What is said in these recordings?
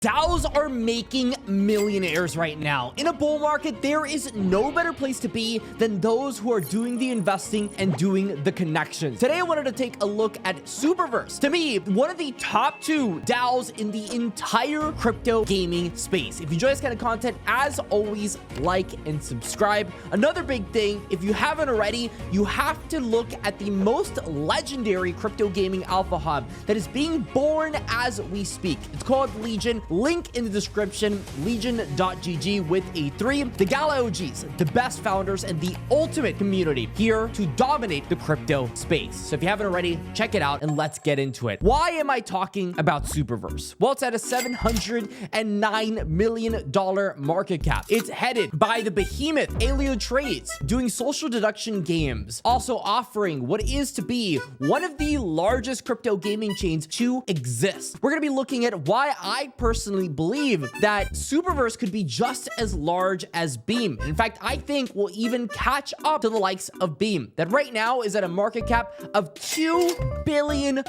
DAOs are making millionaires right now. In a bull market, there is no better place to be than those who are doing the investing and doing the connections. Today, I wanted to take a look at Superverse. To me, one of the top 2 DAOs in the entire crypto gaming space. If you enjoy this kind of content, as always, like and subscribe. Another big thing, if you haven't already, you have to look at the most legendary crypto gaming alpha hub that is being born as we speak. It's called Legion. Link in the description, legion.gg with a 3. The Gala OGs, the best founders, and the ultimate community here to dominate the crypto space. So if you haven't already, check it out and let's get into it. Why am I talking about Superverse? Well, it's at a $709 million market cap. It's headed by the behemoth Aleo Trades, doing social deduction games, also offering what is to be one of the largest crypto gaming chains to exist. We're going to be looking at why I personally believe that Superverse could be just as large as Beam. In fact, I think we'll even catch up to the likes of Beam, that right now is at a market cap of $2 billion,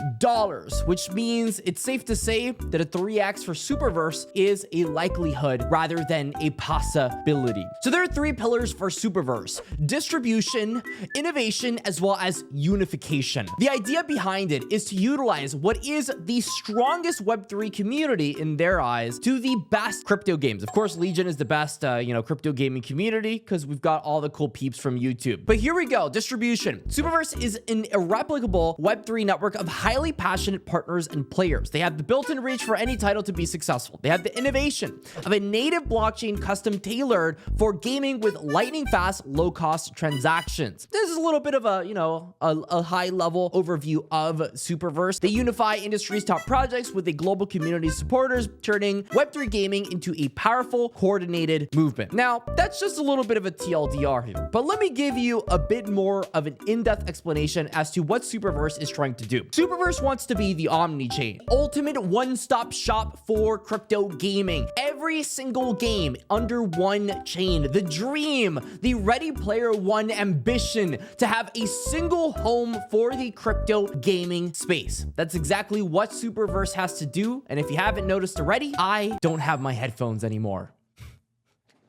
which means it's safe to say that a 3x for Superverse is a likelihood rather than a possibility. So there are 3 pillars for Superverse: distribution, innovation, as well as unification. The idea behind it is to utilize what is the strongest Web3 community in their eyes to the best crypto games. Of course, Legion is the best, crypto gaming community because we've got all the cool peeps from YouTube. But here we go, distribution. Superverse is an irreplicable Web3 network of highly passionate partners and players. They have the built-in reach for any title to be successful. They have the innovation of a native blockchain custom tailored for gaming with lightning fast, low-cost transactions. This is a little bit of a high-level overview of Superverse. They unify industry's top projects with a global community of supporters, turning Web3 gaming into a powerful, coordinated movement. Now, that's just a little bit of a TLDR here, but let me give you a bit more of an in-depth explanation as to what Superverse is trying to do. Superverse wants to be the omni-chain, ultimate one-stop shop for crypto gaming. Every single game under one chain. The dream, the Ready Player One ambition to have a single home for the crypto gaming space. That's exactly what Superverse has to do, and if you haven't noticed already, I don't have my headphones anymore.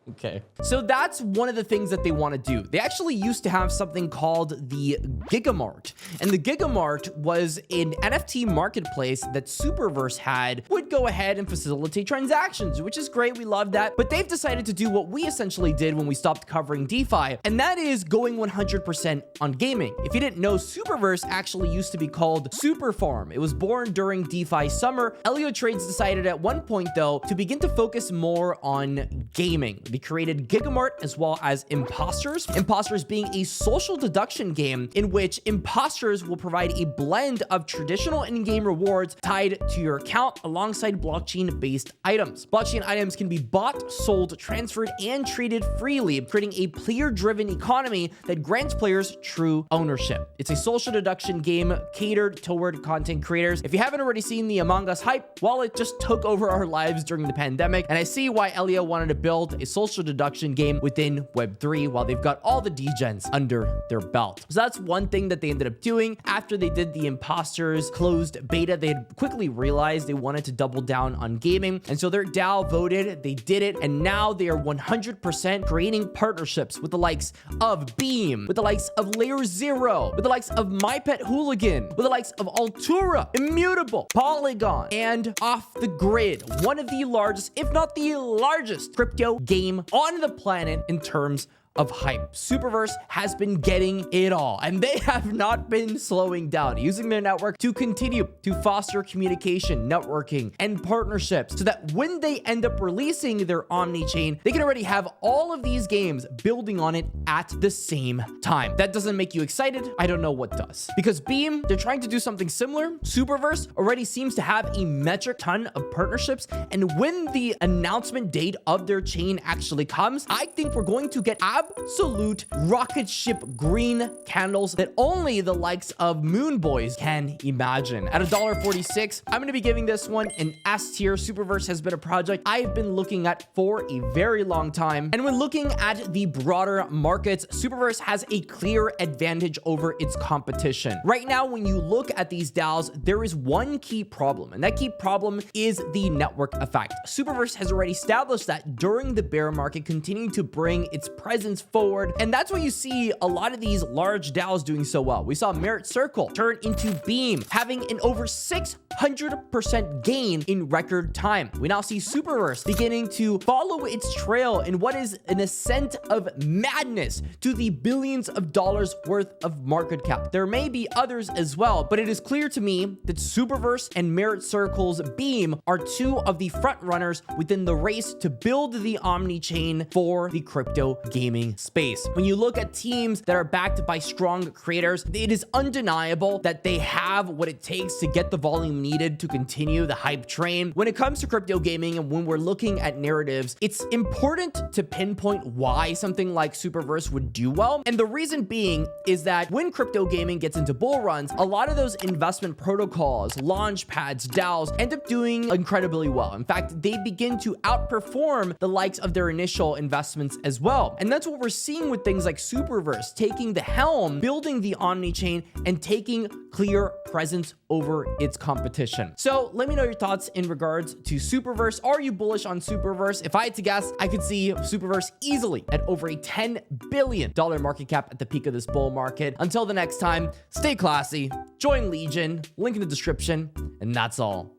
Okay. So that's one of the things that they want to do. They actually used to have something called the Gigamart. And the Gigamart was an NFT marketplace that Superverse had, would go ahead and facilitate transactions, which is great. We love that. But they've decided to do what we essentially did when we stopped covering DeFi, and that is going 100% on gaming. If you didn't know, Superverse actually used to be called Superfarm. It was born during DeFi summer. Aleo Trades decided at one point, though, to begin to focus more on gaming. They created Gigamart as well as Imposters. Imposters being a social deduction game in which imposters will provide a blend of traditional in-game rewards tied to your account alongside blockchain-based items. Blockchain items can be bought, sold, transferred, and traded freely, creating a player-driven economy that grants players true ownership. It's a social deduction game catered toward content creators. If you haven't already seen the Among Us hype, well, it just took over our lives during the pandemic, and I see why Aleo wanted to build a social deduction game within Web3 while they've got all the degens under their belt. So that's one thing that they ended up doing. After they did the Imposters closed beta, they had quickly realized they wanted to double down on gaming. And so their DAO voted, they did it, and now they are 100% creating partnerships with the likes of Beam, with the likes of Layer Zero, with the likes of My Pet Hooligan, with the likes of Altura, Immutable, Polygon, and Off the Grid, one of the largest, if not the largest, crypto game on the planet in terms of hype. Superverse has been getting it all, and they have not been slowing down, using their network to continue to foster communication, networking, and partnerships so that when they end up releasing their omni-chain, they can already have all of these games building on it at the same time. That doesn't make you excited? I don't know what does. Because Beam, they're trying to do something similar. Superverse already seems to have a metric ton of partnerships, and when the announcement date of their chain actually comes, I think we're going to get absolute rocket ship green candles that only the likes of Moon Boys can imagine. At $1.46, I'm going to be giving this one an S tier. Superverse has been a project I've been looking at for a very long time. And when looking at the broader markets, Superverse has a clear advantage over its competition. Right now, when you look at these DAOs, there is one key problem, and that key problem is the network effect. Superverse has already established that during the bear market, continuing to bring its presence forward, and that's why you see a lot of these large DAOs doing so well. We saw Merit Circle turn into Beam, having an over 600% gain in record time. We now see Superverse beginning to follow its trail in what is an ascent of madness to the billions of dollars worth of market cap. There may be others as well, but it is clear to me that Superverse and Merit Circle's Beam are two of the front runners within the race to build the Omni chain for the crypto gaming space. When you look at teams that are backed by strong creators, it is undeniable that they have what it takes to get the volume needed to continue the hype train. When it comes to crypto gaming and when we're looking at narratives, it's important to pinpoint why something like Superverse would do well. And the reason being is that when crypto gaming gets into bull runs, a lot of those investment protocols, launch pads, DAOs end up doing incredibly well. In fact, they begin to outperform the likes of their initial investments as well. And that's what we're seeing with things like Superverse taking the helm, building the Omni chain, and taking clear presence over its competition. So let me know your thoughts in regards to Superverse. Are you bullish on Superverse? If I had to guess, I could see Superverse easily at over a $10 billion market cap at the peak of this bull market. Until the next time, stay classy, join Legion, link in the description, and that's all.